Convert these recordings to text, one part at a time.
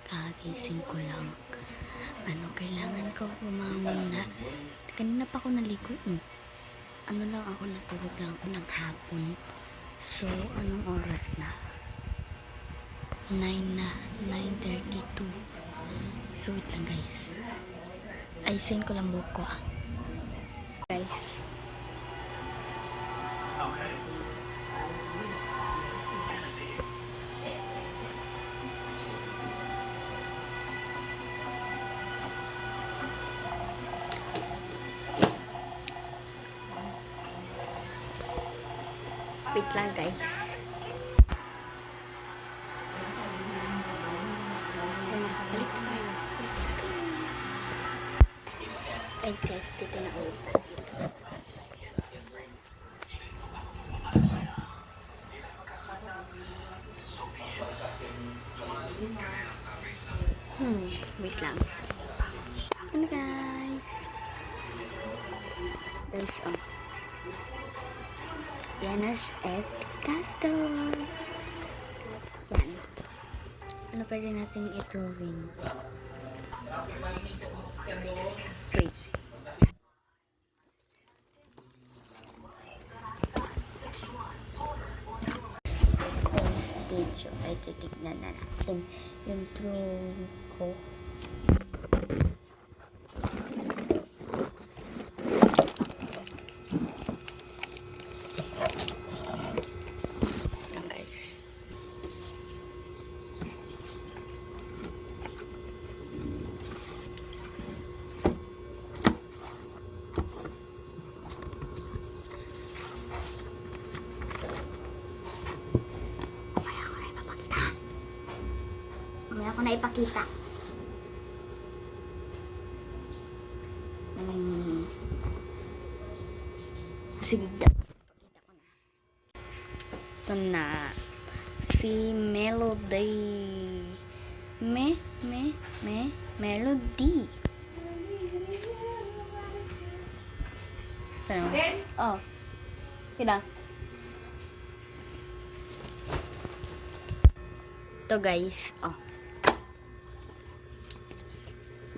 Kagising ko lang. Kailangan ko bumangon na. Kanina pa ako naligo, no? Lang ako, natulog lang ako ng hapon. So, anong oras na? 9 na. 9:32. So, wait lang, guys. Ayusin ko lang buhok ko, guys. Wait lang, guys. Balik tayo. Let's go. And guys, dito na ulit. Wait lang. Ano, guys? Guys, Yanas F. Castro. Yan. Ano pwede natin i-drawing? Wait. This video ay titignan na natin yung drawing ko. Mamaya ko na ipakita. Sige, ipakita ko na. Ito na. Si Melody. Melody. Saan mo? Oh. Kina. Ito, guys.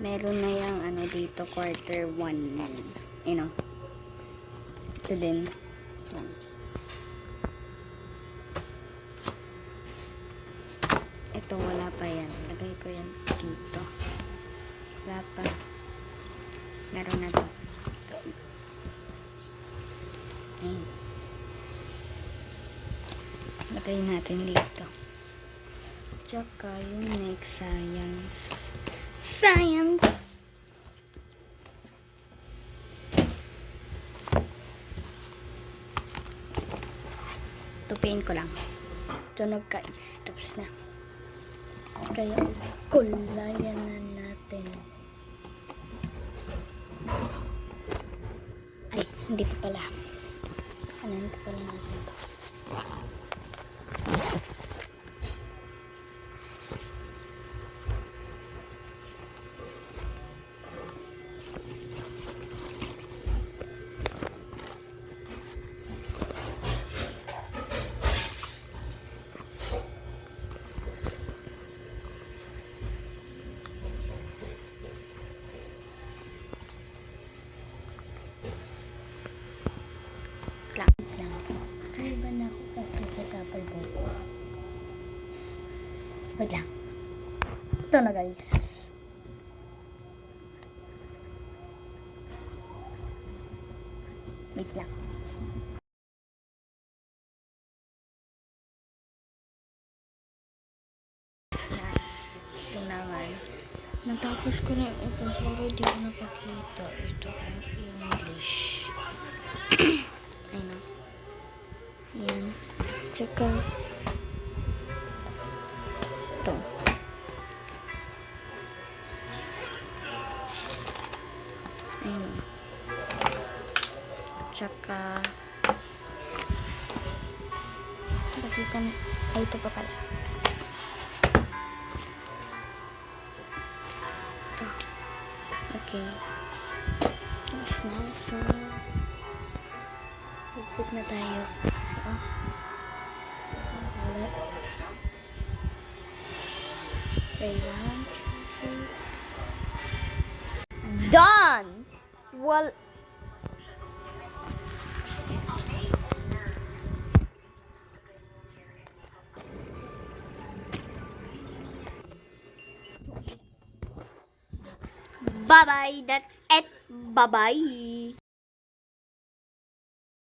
Meron na yung dito, quarter 1. Ito din. Yan. Ito, wala pa yan. Lagay ko yan dito. Wala pa. Meron na to. Ayan. Lagay natin dito. Tsaka yung next, science. Tupiin ko lang. Tunog, guys. Tapos na. Kaya kulayan na natin. Ay, hindi pa pala. Hindi pala natin ito. Wait lang. Ito na, guys. Wait lang. Ito naman. Natapos ko na ito. Sorry, di ko napakita. Ito yung English. Ayun. Ayan. Tsaka ito. Ayun. Tsaka nakita na. Ay, ito pa pala. Ito. Okay. Tapos na. So, higpit na tayo. So, wala. Okay, 1, 2, 3. Done! Well, bye-bye. That's it. Bye-bye.